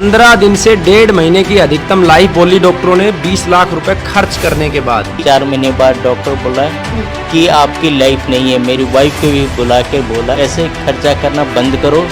15 दिन से 1.5 महीने की अधिकतम लाइफ बोली डॉक्टरों ने 20 लाख रुपए खर्च करने के बाद। 4 महीने बाद डॉक्टर बोला कि आपकी लाइफ नहीं है। मेरी वाइफ को भी बुला के बोला ऐसे खर्चा करना बंद करो,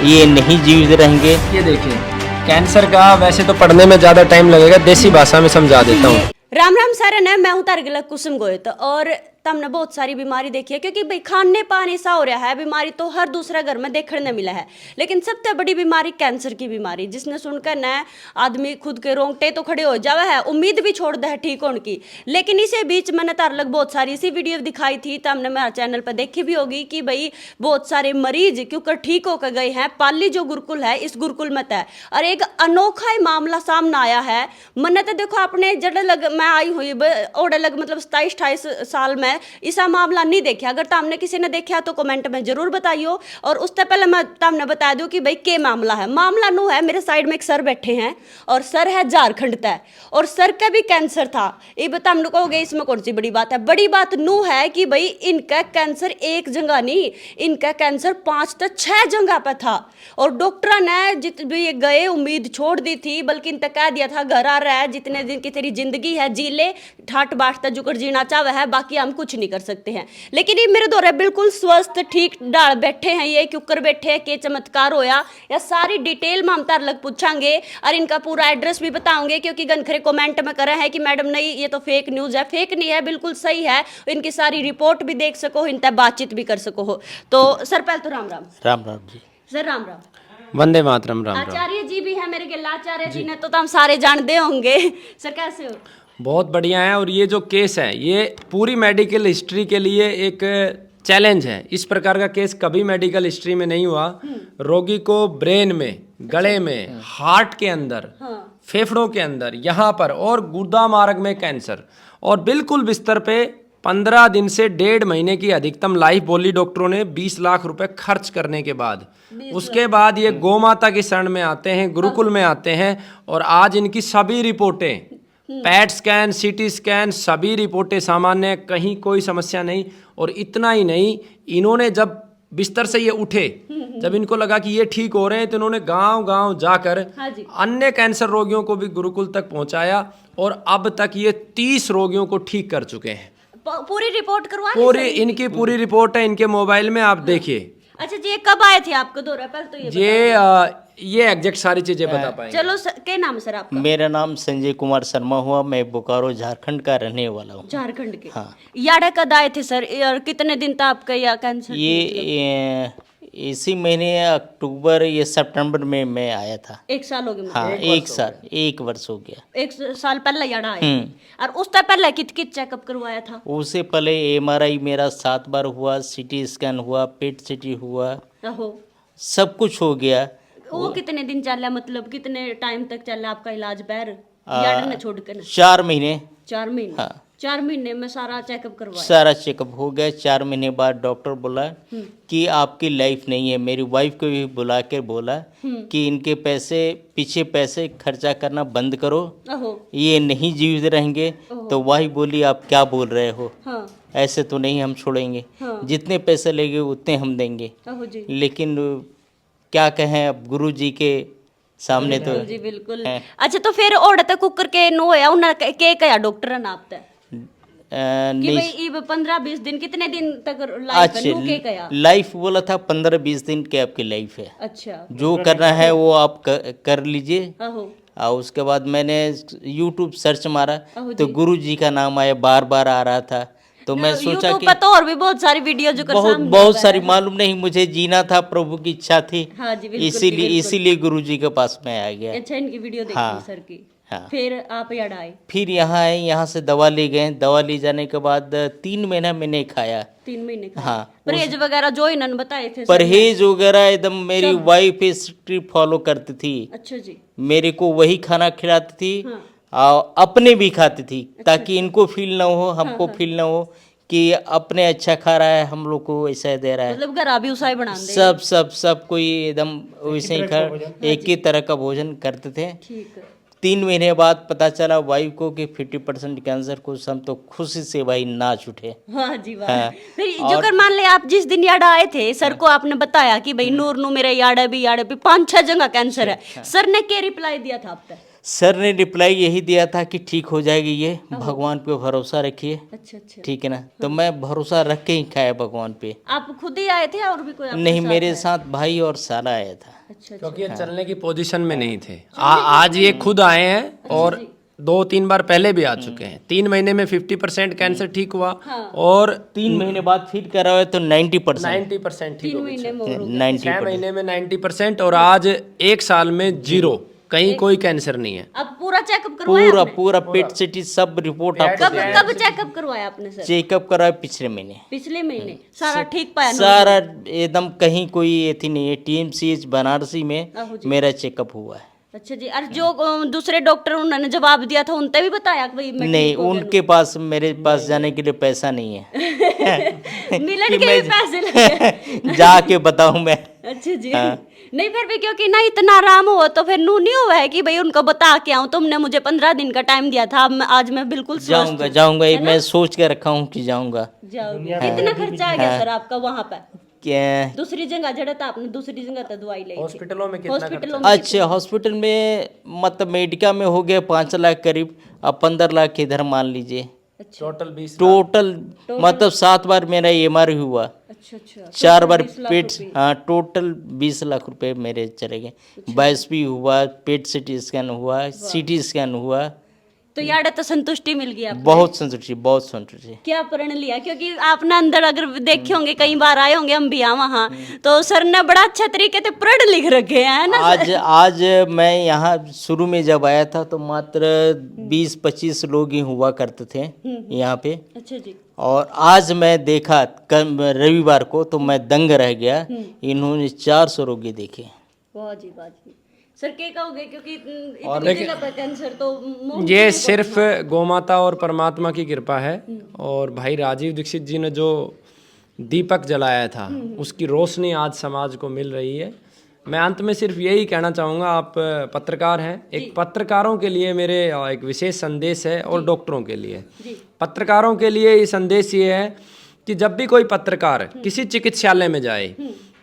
ये नहीं जीवित रहेंगे। ये देखिए, कैंसर का वैसे तो पढ़ने में ज्यादा टाइम लगेगा, देसी भाषा में समझा देता हूँ। राम राम सारे ने मैं हूं तारगिला कुसुम गोयत और तमने बहुत सारी बीमारी देखी है क्योंकि भाई खाने पानी ऐसा हो रहा है। बीमारी तो हर दूसरा घर में देखने ने मिला है, लेकिन सबसे बड़ी बीमारी कैंसर की बीमारी, जिसने सुनकर न आदमी खुद के रोंगटे तो खड़े हो जावे है, उम्मीद भी छोड़ दे है ठीक होने की। लेकिन इसी बीच मैंने तार लग बहुत सारी इसी वीडियो दिखाई थी, तो हमने मेरा चैनल पर देखी भी होगी कि भाई बहुत सारे मरीज क्योंकि ठीक होकर गए हैं। पाली जो गुरुकुल है, इस गुरुकुल में तय और एक अनोखा ही मामला सामने आया है। मैंने तो देखो अपने जड़ लग मैं आई हुई ओढ़े लग मतलब 27-28 साल में ऐसा मामला नहीं देखा। अगर तामने किसी ने देखा तो कमेंट में जरूर बताइयो। और उससे पहले मैं तामने बता दूं कि भाई क्या मामला है। मामला नू है, मेरे साइड में एक सर बैठे हैं और सर है झारखंड तय और सर का भी कैंसर था। ये बता हम लोग कहोगे इसमें कौन सी बड़ी बात है। बड़ी बात नू है कि भाई इनका कैंसर एक जगह नहीं, इनका कैंसर 5 से 6 जगह पर था और डॉक्टर ने जित भी गए उम्मीद छोड़ दी थी, बल्कि इनका कह दिया था घर आ रहा है, जितने दिन की तेरी जिंदगी है जी ले, ठाट बाट तक जुकर जीना चाहे है, बाकी हम कुछ नहीं कर सकते हैं। लेकिन ये मेरे दौरे बिल्कुल स्वस्थ ठीक डाल बैठे हैं। ये क्यों कर बैठे हैं, के चमत्कार होया या सारी डिटेल में हम तार लग पूछांगे और इनका पूरा एड्रेस भी बताओगे, क्योंकि गनखरे कमेंट में करे हैं कि मैडम नहीं ये तो फेक न्यूज है। फेक नहीं है, बिल्कुल सही है। इनकी सारी रिपोर्ट भी देख सको, इनसे बातचीत भी कर सको हो। तो सर पहले तो राम राम। राम राम जी। सर राम राम। वंदे मातरम। राम राम। आचार्य जी भी है मेरे गिला, आचार्य जी ने तो हम सारे जानते होंगे। सर कैसे हो? बहुत बढ़िया है। और ये जो केस है ये पूरी मेडिकल हिस्ट्री के लिए एक चैलेंज है। इस प्रकार का केस कभी मेडिकल हिस्ट्री में नहीं हुआ। रोगी को ब्रेन में, गले में, हार्ट के अंदर, फेफड़ों के अंदर, यहाँ पर और गुर्दा मार्ग में कैंसर, और बिल्कुल बिस्तर पे 15 दिन से 1.5 महीने की अधिकतम लाइफ बोली डॉक्टरों ने 20 लाख रुपए खर्च करने के बाद। उसके बाद ये गौ माता की शरण में आते हैं, गुरुकुल में आते हैं और आज इनकी सभी रिपोर्टें, पैट स्कैन, सीटी स्कैन, सभी रिपोर्टें सामान्य है, कहीं कोई समस्या नहीं। और इतना ही नहीं, इन्होंने जब बिस्तर से ये उठे, जब इनको लगा कि ये ठीक हो रहे हैं, तो इन्होंने गांव-गांव जाकर अन्य कैंसर रोगियों को भी गुरुकुल तक पहुंचाया और अब तक ये 30 रोगियों को ठीक कर चुके हैं। पूरी रिपोर्ट करवा पूरी इनकी पूरी रिपोर्ट है इनके मोबाइल में, आप देखिए। अच्छा जी, ये कब आए थे आपको दौरा? पहले तो ये एग्जैक्ट सारी चीजें बता पाएंगे। चलो क्या नाम है सर आपका? मेरा नाम संजय कुमार शर्मा हुआ, मैं बोकारो झारखंड का रहने वाला हूँ। झारखंड के? हाँ। याडा कद आए थे सर और कितने दिन था आपका या कैंसर? ये इसी महीने अक्टूबर या सितंबर में मैं आया था। 1 साल हो गया? हाँ, एक साल, 1 वर्ष हो गया। 1 साल पहले याडा आए और उससे पहले कित चेकअप करवाया था? उससे पहले एमआरआई मेरा 7 बार हुआ, सीटी स्कैन हुआ, पेट सीटी हुआ, सब कुछ हो गया। वो कितने दिन चला, मतलब कितने टाइम तक चला आपका इलाज पैर याडा ने छोड़कर? 4 महीने। 4 महीने? हाँ। 4 महीने में सारा चेकअप करवाया? सारा चेकअप हो गया। 4 महीने बाद डॉक्टर बोला कि आपकी लाइफ नहीं है। मेरी वाइफ को भी बुला के बोला कि इनके पीछे पैसे खर्चा करना बंद करो, ये नहीं जीवित रहेंगे। तो वाइफ बोली आप क्या बोल रहे हो? हाँ। ऐसे तो नहीं हम छोड़ेंगे। हाँ। जितने पैसे लेंगे उतने हम देंगे। लेकिन क्या कहें अब गुरु जी के सामने तो जी बिल्कुल। अच्छा, तो फिर ओढ़ तक कुकर के नो होया उन्हें के कहा डॉक्टर ने आप कि भाई ये 15-20 दिन कितने दिन तक लाइफ है? के कहा लाइफ बोला था 15-20 दिन के आपकी लाइफ है। अच्छा, जो करना है वो आप कर लीजिए। और उसके बाद मैंने YouTube सर्च मारा तो गुरु जी का नाम आया, बार बार आ रहा था। तो मैं सोचा कि तो और भी बहुत सारी वीडियो जो बहुत सारी मालूम नहीं, मुझे जीना था, प्रभु की इच्छा थी। हाँ जी, इसीलिए गुरु जी के पास मैं आ गया। अच्छा, इनकी वीडियो देखी। हाँ, सर की। हाँ। फिर आप याडा आए? फिर यहाँ आए, यहाँ से दवा ले गए। दवा ले जाने के बाद 3 महीना मैंने खाया। 3 महीने खाया? हाँ। परहेज वगैरह जो इन्होंने बताए थे? परहेज वगैरह एकदम मेरी वाइफ स्ट्रिक्ट फॉलो करती थी। अच्छा जी। मेरे को वही खाना खिलाती थी। हाँ। और अपने भी खाती थी। अच्छा, ताकि इनको फील ना हो, हमको फील ना हो कि अपने अच्छा खा रहा है, हम लोग को ऐसा दे रहा है। मतलब घर भी उसा ही बना दे। सब कोई एकदम वैसे ही एक ही तरह का भोजन करते थे। ठीक है। 3 महीने बाद पता चला वाइफ को कि 50% कैंसर को, हम तो खुशी से भाई नाच उठे। वाह जी वाह। हाँ, फिर जो कर मान ले आप जिस दिन यार्ड आए थे, सर को आपने बताया कि भाई नूर नू मेरे यार्ड है भी 5-6 जगह कैंसर है, सर ने क्या रिप्लाई दिया था आप पे? सर ने रिप्लाई यही दिया था कि ठीक हो जाएगी, ये भगवान पे भरोसा रखिए, अच्छा अच्छा। ठीक है ना। तो मैं भरोसा रख के ही खाया भगवान पे। आप खुद ही आए थे और भी कोई आपके नहीं, साथ मेरे है? साथ भाई और साला आया था। अच्छा अच्छा। क्योंकि ये चलने की पोजीशन में नहीं थे। आज ये खुद आए हैं और 2-3 बार पहले भी आ चुके हैं। 3 महीने में 50% कैंसर ठीक हुआ और 3 महीने बाद फिर कराया तो 90%। 90% ठीक 3 हो महीने में और हो गया। 90 6 महीने में 90% और आज 1 साल में 0, कहीं कोई कैंसर नहीं है। अब पूरा चेकअप करवाया पूरा आपने? पूरा पेट सिटी सब रिपोर्ट आपको कब कब चेकअप करवाया आपने सर? चेकअप कराया पिछले महीने। पिछले महीने सारा ठीक पाया ना? सारा एकदम कहीं कोई ये थी नहीं है। TMCH बनारसी में आहो जी। मेरा चेकअप हुआ है। अच्छा जी। और जो दूसरे डॉक्टर उन्होंने जवाब दिया था उनने भी बताया कि भाई मैं नहीं, ठीक हो गया उनके पास मेरे पास जाने के लिए पैसा नहीं है हूँ। मिलन कि के भी पैसे लगे। जाके बताऊं मैं। अच्छा जी। नहीं फिर भी क्योंकि ना इतना आराम हो तो फिर नू नहीं हुआ है कि भाई उनको बता के आऊं, तुमने मुझे 15 दिन का टाइम दिया था, अब आज मैं बिल्कुल स्वस्थ जाऊंगा हूं। जाऊंगा, ये मैं सोच के रखा हूँ कि जाऊंगा। जाओगे। कितना खर्चा आ गया सर आपका वहां पे? क्या? दूसरी जगह जड़ा था आपने, दूसरी जगह तो दवाई ली थी। हॉस्पिटलों में कितना हॉस्पिटलों में अच्छा, हॉस्पिटल में मतलब मेडिका में हो गया 5 लाख करीब। अब 15 लाख इधर मान लीजिए। टोटल 20 टोटल मतलब 7 बार मेरा MRI हुआ, अच्छा अच्छा। 4 बार 20 लाख पेट, रुपए। हाँ टोटल 20 लाख रुपए मेरे चले गए। बायोप्सी हुआ, पेट CT स्कैन हुआ, CT स्कैन हुआ। तो यार तो संतुष्टि मिल गई आपको? बहुत संतुष्टि, बहुत संतुष्टि। क्या प्रण लिया? क्योंकि आपने अंदर अगर देखे होंगे, कई बार आए होंगे हम भी वहाँ, तो सर ने बड़ा अच्छा तरीके से प्रण लिख रखे हैं ना। आज मैं यहाँ शुरू में जब आया था तो मात्र 20-25 लोग ही हुआ करते थे यहाँ पे। अच्छा जी। और आज मैं देखा रविवार को तो मैं दंग रह गया। इन्होंने 400 रोगी देखे। वाह जी वाह जी। सर क्या कहोगे, क्योंकि इतनी जगह पर कैंसर तो ये सिर्फ गौमाता और परमात्मा की कृपा है। और भाई राजीव दीक्षित जी ने जो दीपक जलाया था उसकी रोशनी आज समाज को मिल रही है। मैं अंत में सिर्फ यही कहना चाहूँगा, आप पत्रकार हैं, एक पत्रकारों के लिए मेरे एक विशेष संदेश है और डॉक्टरों के लिए। पत्रकारों के लिए ये संदेश ये है कि जब भी कोई पत्रकार किसी चिकित्सालय में जाए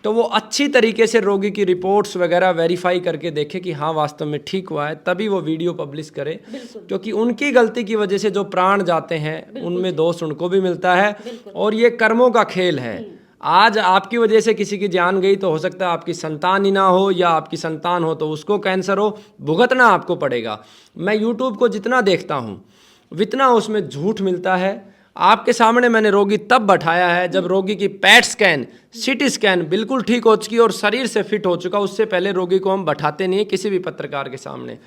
तो वो अच्छी तरीके से रोगी की रिपोर्ट्स वगैरह वेरीफाई करके देखे कि हाँ वास्तव में ठीक हुआ है, तभी वो वीडियो पब्लिश करे। क्योंकि उनकी गलती की वजह से जो प्राण जाते हैं उनमें दोष उनको भी मिलता है और ये कर्मों का खेल है। आज आपकी वजह से किसी की जान गई तो हो सकता है आपकी संतान ही ना हो, या आपकी संतान हो तो उसको कैंसर हो, भुगतना आपको पड़ेगा। मैं यूट्यूब को जितना देखता हूँ उतना उसमें झूठ मिलता है। आपके सामने मैंने रोगी तब बैठाया है जब रोगी की पैट स्कैन, CT स्कैन बिल्कुल ठीक हो चुकी और शरीर से फिट हो चुका। उससे पहले रोगी को हम बैठाते नहीं है किसी भी पत्रकार के सामने।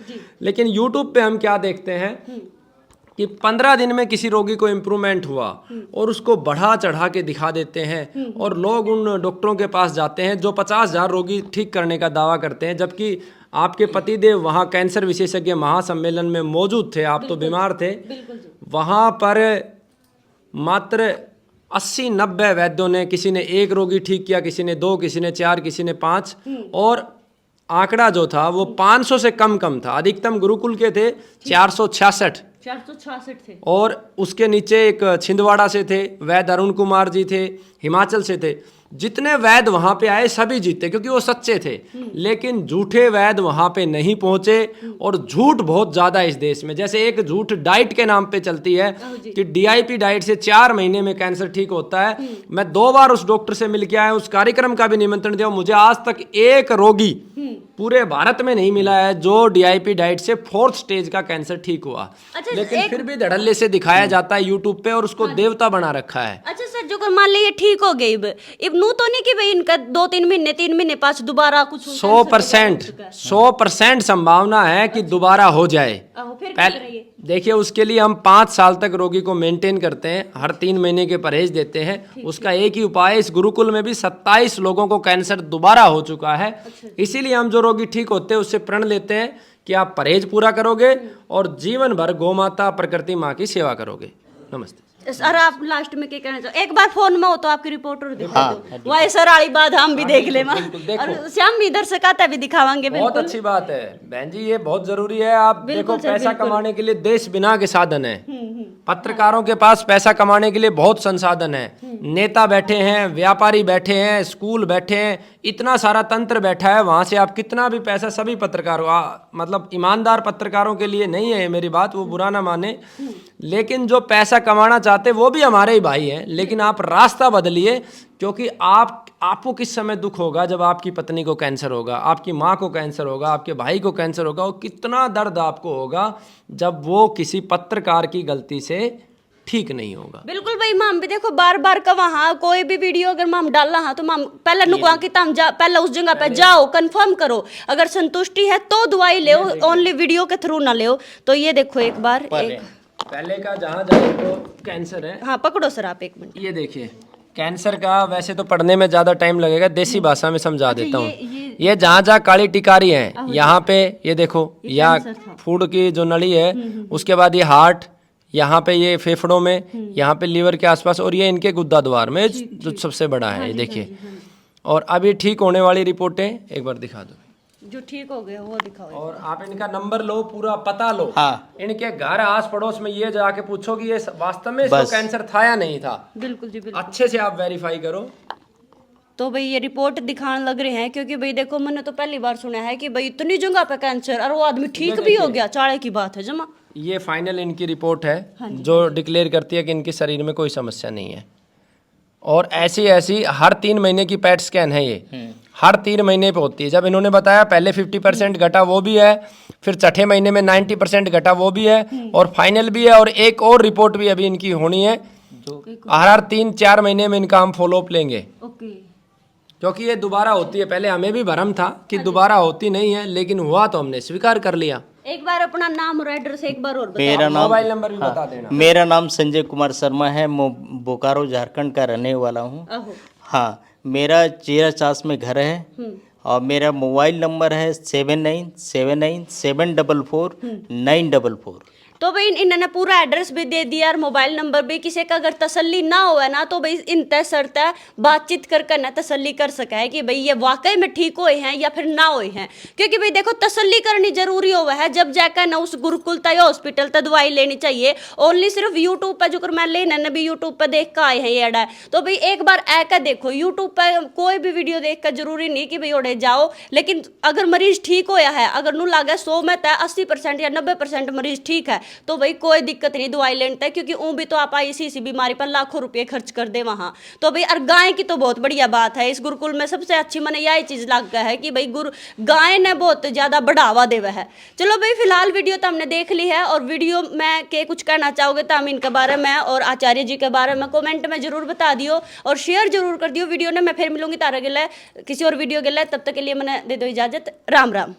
लेकिन यूट्यूब पे हम क्या देखते हैं कि 15 दिन में किसी रोगी को इम्प्रूवमेंट हुआ और उसको बढ़ा चढ़ा के दिखा देते हैं और लोग उन डॉक्टरों के पास जाते हैं जो 50,000 रोगी ठीक करने का दावा करते हैं, जबकि आपके पतिदेव वहाँ कैंसर विशेषज्ञ महासम्मेलन में मौजूद थे, आप तो बीमार थे। वहाँ पर मात्र 80-90 वैद्यों ने, किसी ने 1 रोगी ठीक किया, किसी ने 2, किसी ने 4, किसी ने 5, और आंकड़ा जो था वो 500 से कम था। अधिकतम गुरुकुल के थे 466 थे। और उसके नीचे एक छिंदवाड़ा से थे, वैद्य अरुण कुमार जी थे, हिमाचल से थे। जितने वैद्य वहां पे आए सभी जीते क्योंकि वो सच्चे थे। लेकिन झूठे वैद्य वहां पे नहीं पहुंचे और झूठ बहुत ज्यादा इस देश में। जैसे एक झूठ डाइट के नाम पे चलती है कि DIP डाइट से 4 महीने में कैंसर ठीक होता है। मैं 2 बार उस डॉक्टर से मिल के आया, उस कार्यक्रम का भी निमंत्रण दिया। मुझे आज तक एक रोगी पूरे भारत में नहीं मिला है जो DIP डाइट से 4th स्टेज का कैंसर ठीक हुआ। लेकिन फिर भी धड़ल्ले से दिखाया जाता है यूट्यूब पे और उसको देवता बना रखा है। अच्छा सर, जो मान लीजिए ठीक हो गई, अब नू तो नहीं कि भाई इनका 2-3 महीने 3 महीने पास दोबारा कुछ 100% संभावना है कि दोबारा हो जाए। पहले देखिए, उसके लिए हम 5 साल तक रोगी को मेंटेन करते हैं, हर 3 महीने के परहेज देते हैं। उसका एक ही उपाय है, इस गुरुकुल में भी 27 लोगों को कैंसर दोबारा हो चुका है। इसीलिए हम जो रोगी ठीक होते हैं उससे प्रण लेते हैं कि आप परहेज पूरा करोगे और जीवन भर गौ माता प्रकृति माँ की सेवा करोगे। नमस्ते। सर आप लास्ट में क्या कहना चाहो? एक बार फोन में हो तो आपकी रिपोर्टर दिखा हाँ, दो, वही सर वाली बात हम भी देख ले बिल्कुल, देखो। और श्याम भी इधर से कहता भी दिखावांगे। बहुत बिल्कुल अच्छी बात है बहन जी, ये बहुत जरूरी है। आप देखो पैसा कमाने के लिए देश बिना के साधन है। पत्रकारों के पास पैसा कमाने के लिए बहुत संसाधन है। नेता बैठे हैं, व्यापारी बैठे हैं, स्कूल बैठे हैं, इतना सारा तंत्र बैठा है। वहां से आप कितना भी पैसा, सभी पत्रकारों मतलब ईमानदार पत्रकारों के लिए नहीं है मेरी बात, वो बुरा ना माने, लेकिन जो पैसा कमाना चाहते वो भी हमारे ही भाई हैं। लेकिन आप रास्ता बदलिए, क्योंकि आपको किस समय दुख होगा जब आपकी पत्नी को कैंसर होगा, आपकी माँ को कैंसर होगा, आपके भाई को कैंसर होगा, और कितना दर्द आपको होगा जब वो किसी पत्रकार की गलती से ठीक नहीं होगा। बिल्कुल भाई माम भी देखो बार बार का वहाँ कोई भी वीडियो अगर माम डालना है तो माम पहले नुकवा की तम जा, पहले उस जगह पे जाओ, कंफर्म करो, अगर संतुष्टि है तो दवाई ले, ओनली वीडियो के थ्रू ना ले। तो ये देखो एक बार पहले का जहाँ जाए तो कैंसर है। हाँ पकड़ो सर आप 1 मिनट। ये देखिए कैंसर का वैसे तो पढ़ने में ज्यादा टाइम लगेगा, देसी भाषा में समझा देता हूँ। ये जहाँ जहाँ काली टिकारी है, यहाँ पे ये देखो, या फूड की जो नली है, उसके बाद ये हार्ट, यहाँ पे ये फेफड़ों में, यहाँ पे लीवर के आसपास, और ये इनके गुद्दा द्वार में जो सबसे बड़ा है, ये देखिए। और अब ये ठीक होने वाली रिपोर्टें एक बार दिखा दो, जो ठीक हो गया वो दिखाओ। और आप इनका नंबर लो, पूरा पता लो। हाँ। इनके घर आस पड़ोस में ये जाके पूछो कि ये वास्तव में इसको कैंसर था या नहीं था। बिल्कुल जी बिल्कुल। अच्छे से आप वेरीफाई करो। तो भाई ये रिपोर्ट दिखाने लग रहे हैं, क्योंकि भाई देखो मैंने तो पहली बार सुना है कि भाई इतनी जगह पे कैंसर और वो आदमी ठीक भी हो गया, चाड़े की बात है जमा। ये फाइनल इनकी रिपोर्ट है जो डिक्लेयर करती है कि इनके शरीर में कोई समस्या नहीं है। और ऐसी ऐसी हर 3 महीने की पैट स्कैन है, ये हर 3 महीने पे होती है। जब इन्होंने बताया पहले 50% घटा वो भी है, फिर छठे महीने में 90% घटा वो भी है, और फाइनल भी है, और एक और रिपोर्ट भी अभी इनकी होनी है जो हर 3-4 महीने में इनका हम फॉलोअप लेंगे। ओके। क्योंकि ये दोबारा होती है, पहले हमें भी भ्रम था कि दोबारा होती नहीं है, लेकिन हुआ तो हमने स्वीकार कर लिया। एक बार अपना नाम और एड्रेस एक बार और बताओ। मेरा नाम, मोबाइल नंबर भी बता देना। मेरा नाम संजय कुमार शर्मा है, मैं बोकारो झारखंड का रहने वाला हूँ। हाँ, मेरा चेरा चास में घर है, और मेरा मोबाइल नंबर है 7979744944। तो भाई इन्होंने पूरा एड्रेस भी दे दिया और मोबाइल नंबर भी। किसी का अगर तसल्ली ना हुआ ना तो भाई इन तय शर्त है बातचीत कर ना तसल्ली कर सका है कि भाई ये वाकई में ठीक हुए हैं या फिर ना हुए हैं। क्योंकि भाई देखो तसल्ली करनी जरूरी हुआ है, जब जाकर ना उस गुरुकुल या हॉस्पिटल तक दवाई लेनी चाहिए। ओनली सिर्फ यूट्यूब पर जो मैं लेना भी यूट्यूब पर देख कर आए हैं ये एड है, तो भाई एक बार आकर देखो यूट्यूब पर कोई भी वीडियो देख कर जरूरी नहीं कि भाई ओढ़े जाओ। लेकिन अगर मरीज ठीक होया है, अगर नू लागे 100 में तय 80% या 90% मरीज ठीक है, तो भाई कोई दिक्कत नहीं दवाई लेने तक। क्योंकि ऊँ भी तो आप इसी बीमारी पर लाखों रुपए खर्च कर दे वहाँ। तो भाई और गाय की तो बहुत बढ़िया बात है, इस गुरुकुल में सबसे अच्छी मैंने यही चीज लगा है कि भाई गाय ने बहुत ज्यादा बढ़ावा देवा है। चलो भाई फिलहाल वीडियो तो हमने देख ली है, और वीडियो में के कुछ कहना चाहोगे तो हम इनके बारे में और आचार्य जी के बारे में कमेंट में जरूर बता दियो और शेयर जरूर कर दियो वीडियो ने। मैं फिर मिलूंगी तारा गिला किसी और वीडियो गिला, तब तक के लिए मैंने दे दो इजाजत। राम राम।